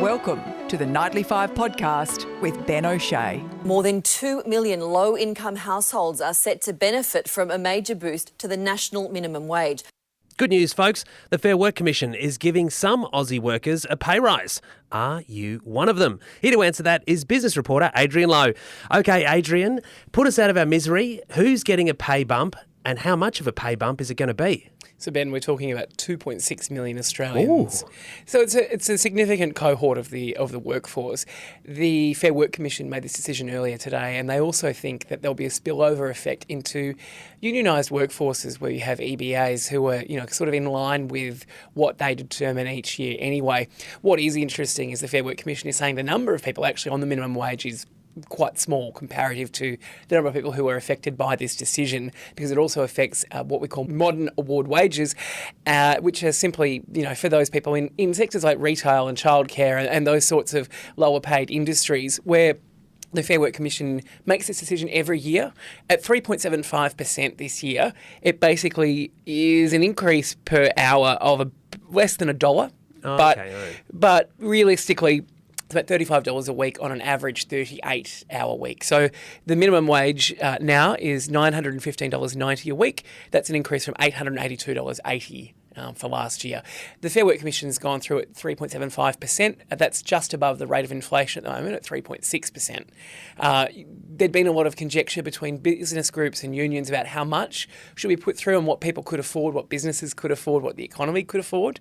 Welcome to the Nightly 5 podcast with Ben O'Shea. More than 2 million low-income households are set to benefit from a major boost to the national minimum wage. Good news, folks. The Fair Work Commission is giving some Aussie workers a pay rise. Are you one of them? Here to answer that is business reporter Adrian Lowe. Okay, Adrian, put us out of our misery. Who's getting a pay bump and how much of a pay bump is it going to be? So, Ben, we're talking about 2.6 million Australians. Ooh. So it's a significant cohort of the workforce. The Fair Work Commission made this decision earlier today, and they also think that there'll be a spillover effect into unionised workforces where you have EBAs who are, sort of in line with what they determine each year anyway. What is interesting is the Fair Work Commission is saying the number of people actually on the minimum wage is quite small comparative to the number of people who are affected by this decision, because it also affects what we call modern award wages, which are simply, for those people in sectors like retail and childcare and those sorts of lower paid industries where the Fair Work Commission makes this decision every year. At 3.75% this year, it basically is an increase per hour of less than $1. But realistically, it's about $35 a week on an average 38-hour week. So the minimum wage now is $915.90 a week. That's an increase from $882.80 for last year. The Fair Work Commission has gone through at 3.75%. That's just above the rate of inflation at the moment at 3.6%. There'd been a lot of conjecture between business groups and unions about how much should we put through and what people could afford, what businesses could afford, what the economy could afford.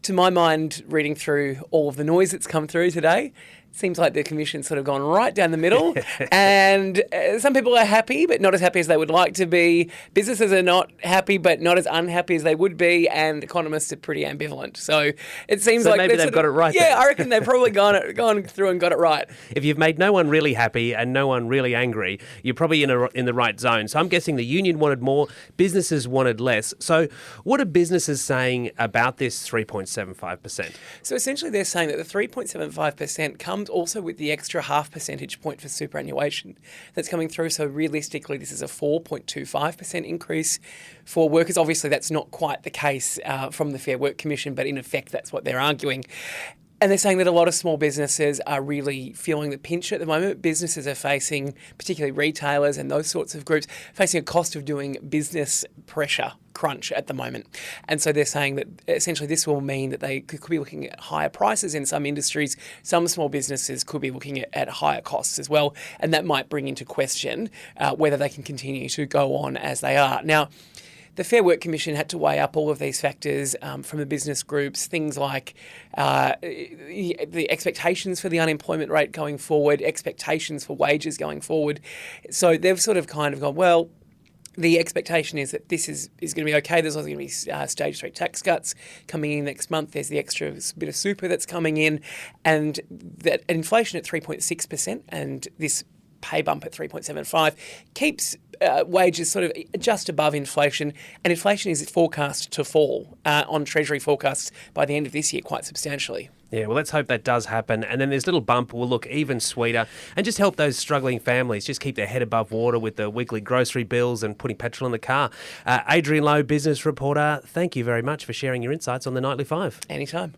To my mind, reading through all of the noise that's come through today, it seems like the Commission's sort of gone right down the middle. And some people are happy, but not as happy as they would like to be. Businesses are not happy, but not as unhappy as they would be. And economists are pretty ambivalent. So it seems like maybe they've got it right. Yeah, I reckon they've probably gone through and got it right. If you've made no one really happy and no one really angry, you're probably in the right zone. So I'm guessing the union wanted more, businesses wanted less. So what are businesses saying about this 3.75%? So essentially they're saying that the 3.75% comes also with the extra half percentage point for superannuation that's coming through. So realistically, this is a 4.25% increase for workers. Obviously, that's not quite the case from the Fair Work Commission, but in effect, that's what they're arguing. And they're saying that a lot of small businesses are really feeling the pinch at the moment. Businesses are facing, particularly retailers and those sorts of groups, facing a cost of doing business pressure crunch at the moment. And so they're saying that essentially this will mean that they could be looking at higher prices in some industries. Some small businesses could be looking at higher costs as well. And that might bring into question whether they can continue to go on as they are. Now, the Fair Work Commission had to weigh up all of these factors from the business groups, things like the expectations for the unemployment rate going forward, expectations for wages going forward. So they've sort of kind of gone, well, the expectation is that this is going to be okay. There's also going to be stage 3 tax cuts coming in next month. There's the extra bit of super that's coming in, and that inflation at 3.6% and this pay bump at 3.75 keeps wages sort of just above inflation, and inflation is forecast to fall on Treasury forecasts by the end of this year quite substantially. Yeah, well, let's hope that does happen. And then this little bump will look even sweeter and just help those struggling families just keep their head above water with the weekly grocery bills and putting petrol in the car. Adrian Lowe, business reporter, thank you very much for sharing your insights on the Nightly 5. Anytime.